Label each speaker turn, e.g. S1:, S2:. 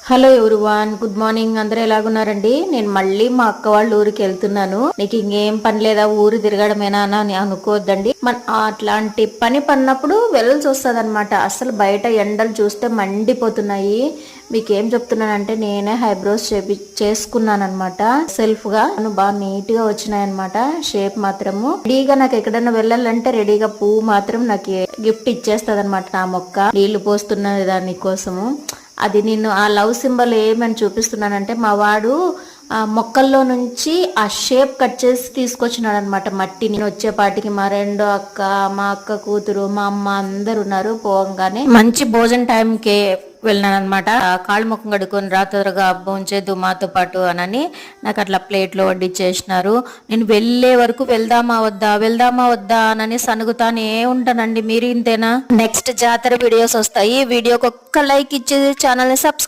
S1: Hello everyone, good morning. అందరూ ఎలాగున్నారండి? నేను మళ్ళీ మా అక్క వాళ్ళ ఊరికి వెళ్తున్నాను. నీకు ఇంకేం పని లేదా, ఊరు తిరగడమేనా అని అనుకోవద్దండి. అట్లాంటి పని పడినప్పుడు వెళ్ళాల్సి వస్తుంది అనమాట. అసలు బయట ఎండలు చూస్తే మండిపోతున్నాయి. మీకేం చెప్తున్నానంటే నేనే హైబ్రోస్ చేసుకున్నాను అనమాట. సెల్ఫ్ గా బాగా నీట్ గా వచ్చినాయన్నమాట. షేప్ మాత్రము రెడీగా, నాకు ఎక్కడైనా వెళ్ళాలంటే రెడీగా పువ్వు మాత్రం నాకు గిఫ్ట్ ఇచ్చేస్తుంది అనమాట. నా మొక్క నీళ్లు పోస్తున్న దాని కోసము. అది నేను ఆ లవ్ సింబల్ ఏమని చూపిస్తున్నానంటే, మా వాడు ఆ మొక్కల్లో నుంచి ఆ షేప్ కట్ చేసి తీసుకొచ్చినాడు అనమాట. మట్టి నేను వచ్చేపాటికి మా రెండో అక్క, మా అక్క కూతురు, మా అమ్మ అందరు ఉన్నారు. పోగానే మంచి భోజన టైంకి వెళ్ళినాను అనమాట. కాళ్ళు ముఖం కడుక్కొని రా, త్వరగా భోంచేద్దు మాతో పాటు అని నాకు అట్లా ప్లేట్లో వడ్డిచ్చేసినారు. నేను వెళ్ళే వరకు వెళ్దామా వద్దా అని సనుగుతానే ఉంటానండి. మీరు ఇంతేనా? నెక్స్ట్ జాతర వీడియోస్ వస్తాయి. వీడియోకి ఒక్క లైక్ ఇచ్చేది, ఛానల్ని సబ్స్క్రైబ్